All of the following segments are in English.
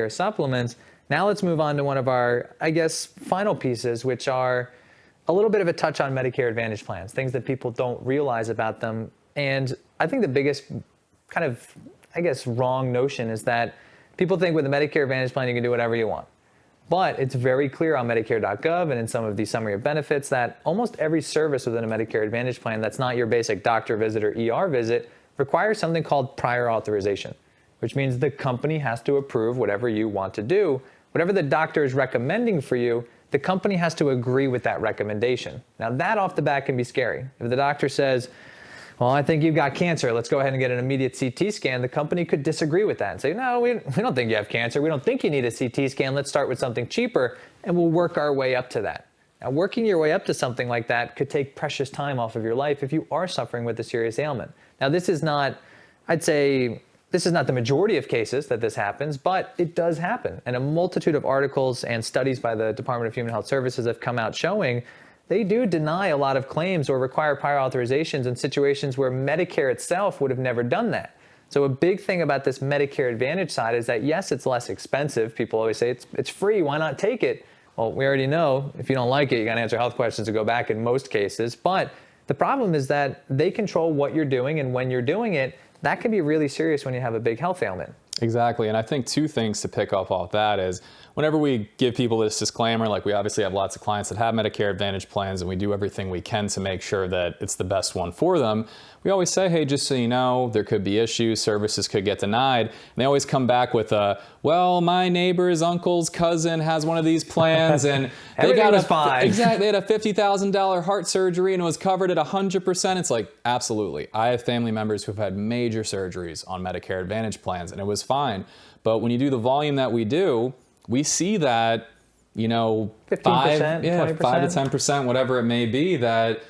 supplements. Now let's move on to one of our, I guess, final pieces, which are a little bit of a touch on Medicare Advantage plans, things that people don't realize about them. And I think the biggest kind of, I guess, wrong notion is that people think with a Medicare Advantage plan, you can do whatever you want. But it's very clear on Medicare.gov and in some of the summary of benefits that almost every service within a Medicare Advantage plan that's not your basic doctor visit or ER visit requires something called prior authorization, which means the company has to approve whatever you want to do. Whatever the doctor is recommending for you, the company has to agree with that recommendation. Now that off the bat can be scary. If the doctor says, well, I think you've got cancer, let's go ahead and get an immediate CT scan, the company could disagree with that and say, no, we don't think you have cancer. We don't think you need a CT scan. Let's start with something cheaper, and we'll work our way up to that. Now, working your way up to something like that could take precious time off of your life if you are suffering with a serious ailment. Now, this is not, I'd say, this is not the majority of cases that this happens, but it does happen. And a multitude of articles and studies by the Department of Human Health Services have come out showing they do deny a lot of claims or require prior authorizations in situations where Medicare itself would have never done that. So a big thing about this Medicare Advantage side is that, yes, it's less expensive. People always say it's free, why not take it? Well, we already know if you don't like it, you got to answer health questions to go back in most cases. But the problem is that they control what you're doing and when you're doing it. That can be really serious when you have a big health ailment. Exactly, and I think two things to pick up off that is whenever we give people this disclaimer, like we obviously have lots of clients that have Medicare Advantage plans and we do everything we can to make sure that it's the best one for them, we always say, hey, just so you know, there could be issues, services could get denied. And they always come back with well, my neighbor's uncle's cousin has one of these plans and they got exactly, they had a $50,000 heart surgery and it was covered at 100%. It's like, absolutely. I have family members who've had major surgeries on Medicare Advantage plans and it was fine. But when you do the volume that we do, we see that, 15%, 20%? 5 to 10%, whatever it may be, that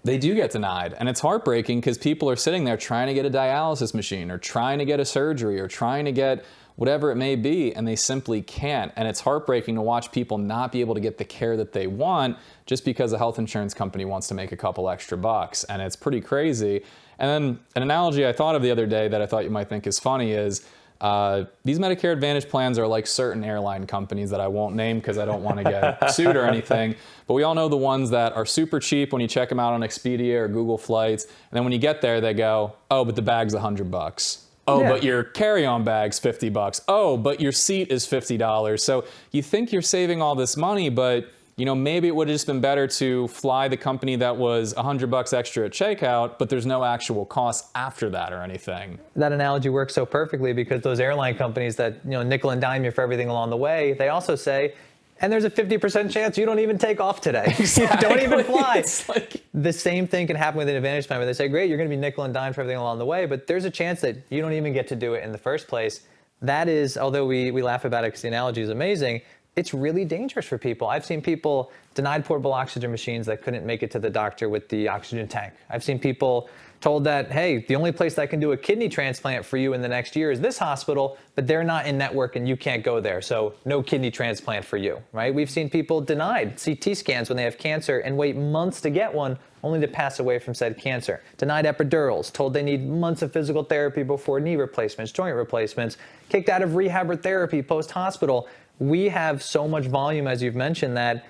they do get denied. And it's heartbreaking because people are sitting there trying to get a dialysis machine or trying to get a surgery or trying to get whatever it may be, and they simply can't. And it's heartbreaking to watch people not be able to get the care that they want just because a health insurance company wants to make a couple extra bucks. And it's pretty crazy. And then an analogy I thought of the other day that I thought you might think is funny is these Medicare Advantage plans are like certain airline companies that I won't name because I don't want to get sued or anything. But we all know the ones that are super cheap when you check them out on Expedia or Google Flights. And then when you get there, they go, oh, but the bag's $100. Oh, yeah. But your carry-on bag's $50. Oh, but your seat is $50. So you think you're saving all this money, but maybe it would have just been better to fly the company that was $100 extra at checkout, but there's no actual cost after that or anything. That analogy works so perfectly because those airline companies that nickel and dime you for everything along the way, they also say, and there's a 50% chance you don't even take off today. Exactly. Don't even fly. The same thing can happen with an Advantage plan where they say, great, you're going to be nickel and dime for everything along the way, but there's a chance that you don't even get to do it in the first place. That is, although we laugh about it because the analogy is amazing, it's really dangerous for people. I've seen people denied portable oxygen machines that couldn't make it to the doctor with the oxygen tank. I've seen people told that, hey, the only place that can do a kidney transplant for you in the next year is this hospital, but they're not in network and you can't go there, so no kidney transplant for you, right? We've seen people denied CT scans when they have cancer and wait months to get one, only to pass away from said cancer. Denied epidurals, told they need months of physical therapy before knee replacements, joint replacements, kicked out of rehab or therapy post-hospital. We have so much volume, as you've mentioned, that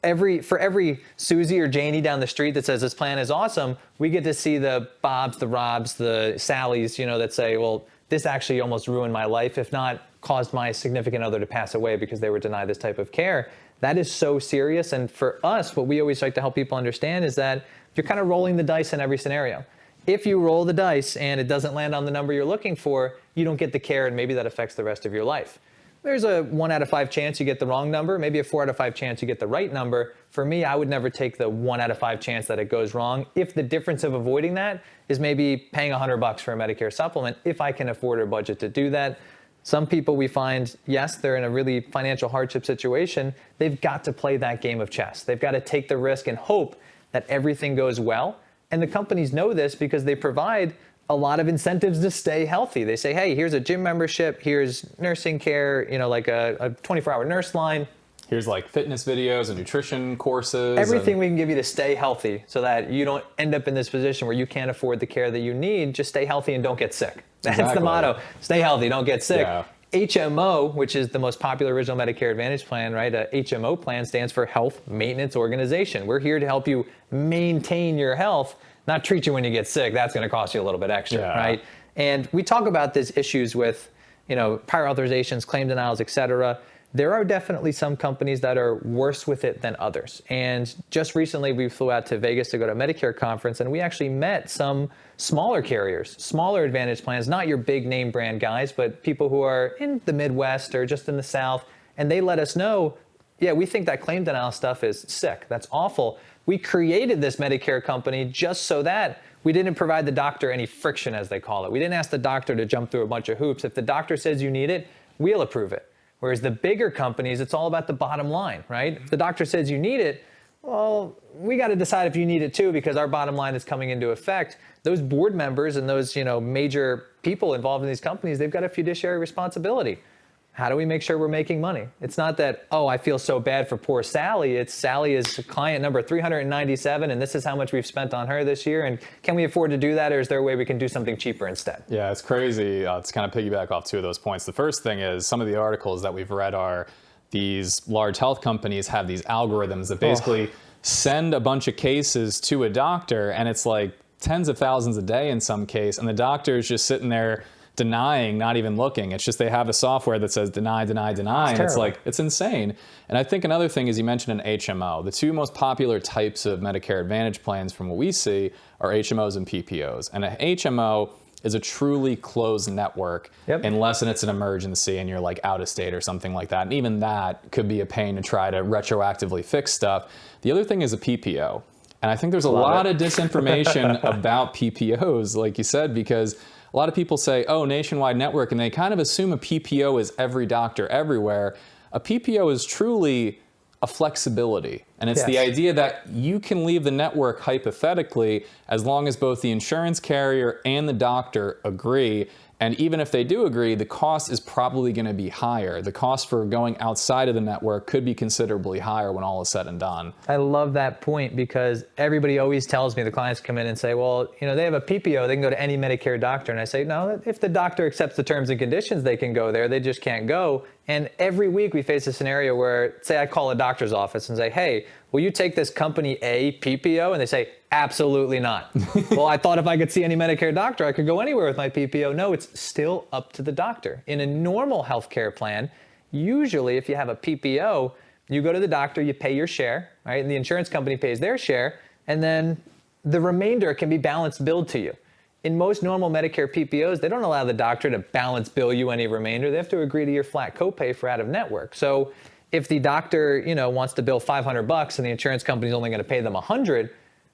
for every Susie or Janie down the street that says this plan is awesome, we get to see the Bobs, the Robs, the Sallys, that say, well, this actually almost ruined my life, if not caused my significant other to pass away because they were denied this type of care. That is so serious. And for us, what we always like to help people understand is that you're kind of rolling the dice in every scenario. If you roll the dice and it doesn't land on the number you're looking for, you don't get the care, and maybe that affects the rest of your life. There's a 1 out of 5 chance you get the wrong number, maybe a 4 out of 5 chance you get the right number. For me, I would never take the 1 out of 5 chance that it goes wrong if the difference of avoiding that is maybe paying $100 for a Medicare supplement, if I can afford or budget to do that. Some people we find, yes, they're in a really financial hardship situation. They've got to play that game of chess. They've got to take the risk and hope that everything goes well. And the companies know this because they provide a lot of incentives to stay healthy. They say, hey, here's a gym membership, here's nursing care, like a 24-hour nurse line. Here's like fitness videos and nutrition courses. Everything we can give you to stay healthy so that you don't end up in this position where you can't afford the care that you need. Just stay healthy and don't get sick. That's the motto. Stay healthy, don't get sick. Yeah. HMO, which is the most popular original Medicare Advantage plan, right? A HMO plan stands for Health Maintenance Organization. We're here to help you maintain your health, not treat you when you get sick. That's going to cost you a little bit extra, right? And we talk about these issues with, prior authorizations, claim denials, et cetera. There are definitely some companies that are worse with it than others. And just recently, we flew out to Vegas to go to a Medicare conference, and we actually met some smaller carriers, smaller Advantage plans, not your big name brand guys, but people who are in the Midwest or just in the South. And they let us know, yeah, we think that claim denial stuff is sick. That's awful. We created this Medicare company just so that we didn't provide the doctor any friction, as they call it. We didn't ask the doctor to jump through a bunch of hoops. If the doctor says you need it, we'll approve it. Whereas the bigger companies, it's all about the bottom line, right? If the doctor says you need it, well, we got to decide if you need it too, because our bottom line is coming into effect. Those board members and those, major people involved in these companies, they've got a fiduciary responsibility. How do we make sure we're making money? It's not that, oh, I feel so bad for poor Sally. It's Sally is client number 397, and this is how much we've spent on her this year. And can we afford to do that, or is there a way we can do something cheaper instead? Yeah, it's crazy. To kind of piggyback off two of those points. The first thing is some of the articles that we've read are these large health companies have these algorithms that basically send a bunch of cases to a doctor, and it's like tens of thousands a day in some case, and the doctor is just sitting there denying, not even looking. It's just they have a software that says deny, deny, deny, and it's like, it's insane. And I think another thing is you mentioned an HMO. The two most popular types of Medicare Advantage plans from what we see are HMOs and PPOs. And an HMO is a truly closed network unless it's an emergency and you're like out of state or something like that. And even that could be a pain to try to retroactively fix stuff. The other thing is a PPO. And I think there's a lot of disinformation about PPOs, like you said, because a lot of people say, oh, nationwide network, and they kind of assume a PPO is every doctor everywhere. A PPO is truly a flexibility. And it's the idea that you can leave the network hypothetically as long as both the insurance carrier and the doctor agree. And even if they do agree, the cost is probably going to be higher. The cost for going outside of the network could be considerably higher when all is said and done. I love that point, because everybody always tells me, the clients come in and say, well, they have a PPO, they can go to any Medicare doctor. And I say, no, if the doctor accepts the terms and conditions, they can go there. They just can't go. And every week we face a scenario where, say I call a doctor's office and say, hey, will you take this company A PPO? And they say, absolutely not. Well, I thought if I could see any Medicare doctor, I could go anywhere with my PPO. No, it's still up to the doctor. In a normal healthcare plan, usually if you have a PPO, you go to the doctor, you pay your share, right? And the insurance company pays their share, and then the remainder can be balance billed to you. In most normal Medicare PPOs, they don't allow the doctor to balance bill you any remainder. They have to agree to your flat copay for out of network. So if the doctor, wants to bill $500 and the insurance company is only going to pay them $100,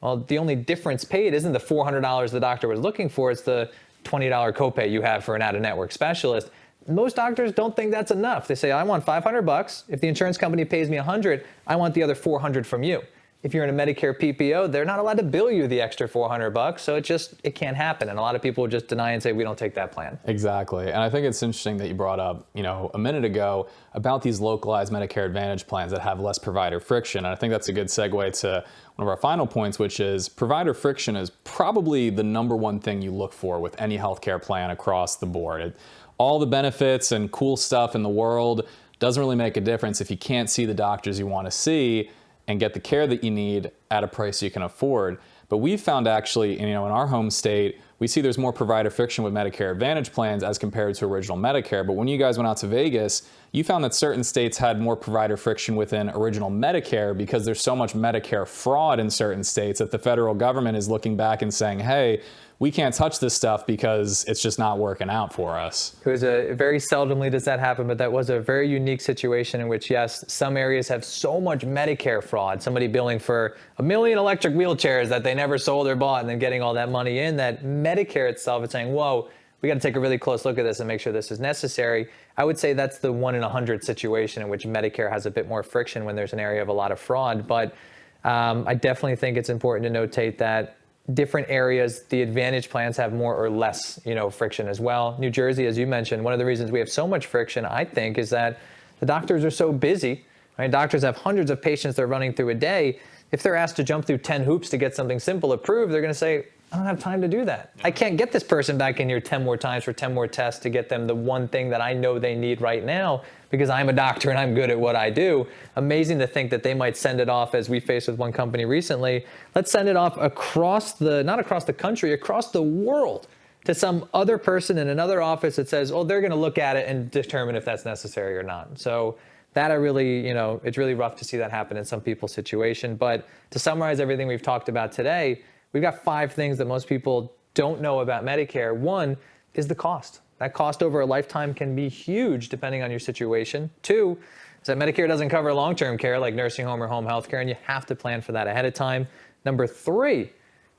well, the only difference paid isn't the $400 the doctor was looking for. It's the $20 copay you have for an out-of-network specialist. Most doctors don't think that's enough. They say, I want $500. If the insurance company pays me $100, I want the other $400 from you. If you're in a Medicare PPO, they're not allowed to bill you the extra $400. So it can't happen. And a lot of people just deny and say, we don't take that plan. Exactly. And I think it's interesting that you brought up, a minute ago about these localized Medicare Advantage plans that have less provider friction. And I think that's a good segue to one of our final points, which is provider friction is probably the number one thing you look for with any healthcare plan across the board. All the benefits and cool stuff in the world doesn't really make a difference if you can't see the doctors you want to see and get the care that you need at a price you can afford. But we've found actually, in our home state, we see there's more provider friction with Medicare Advantage plans as compared to original Medicare. But when you guys went out to Vegas, you found that certain states had more provider friction within original Medicare because there's so much Medicare fraud in certain states that the federal government is looking back and saying, hey, we can't touch this stuff because it's just not working out for us. It was very seldomly does that happen, but that was a very unique situation in which, yes, some areas have so much Medicare fraud, somebody billing for 1 million electric wheelchairs that they never sold or bought and then getting all that money in, that Medicare itself is saying, whoa, we got to take a really close look at this and make sure this is necessary. I would say that's the 1 in 100 situation in which Medicare has a bit more friction when there's an area of a lot of fraud. But I definitely think it's important to notate that different areas, the Advantage plans have more or less, friction as well. New Jersey, as you mentioned, one of the reasons we have so much friction, I think, is that the doctors are so busy. Right? Doctors have hundreds of patients they're running through a day. if they're asked to jump through 10 hoops to get something simple approved, they're going to say, I don't have time to do that. I can't get this person back in here 10 more times for 10 more tests to get them the one thing that I know they need right now because I'm a doctor and I'm good at what I do. Amazing to think that they might send it off, as we faced with one company recently. Let's send it off not across the country, across the world to some other person in another office that says, oh, they're going to look at it and determine if that's necessary or not. So that it's really rough to see that happen in some people's situation. But to summarize everything we've talked about today, we've got 5 things that most people don't know about Medicare. One is the cost. That cost over a lifetime can be huge depending on your situation. 2 is that Medicare doesn't cover long-term care like nursing home or home health care, and you have to plan for that ahead of time. Number 3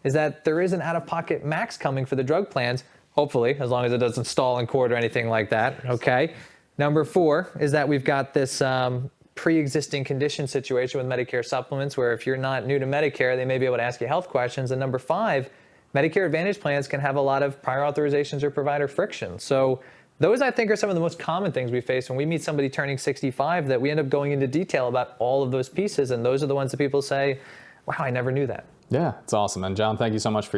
is that there is an out-of-pocket max coming for the drug plans, hopefully, as long as it doesn't stall in court or anything like that, okay? Number 4 is that we've got this pre-existing condition situation with Medicare supplements where if you're not new to Medicare, they may be able to ask you health questions. And number 5, Medicare Advantage plans can have a lot of prior authorizations or provider friction. So those, I think, are some of the most common things we face when we meet somebody turning 65, that we end up going into detail about all of those pieces. And those are the ones that people say, wow, I never knew that. Yeah, it's awesome. And John, thank you so much for your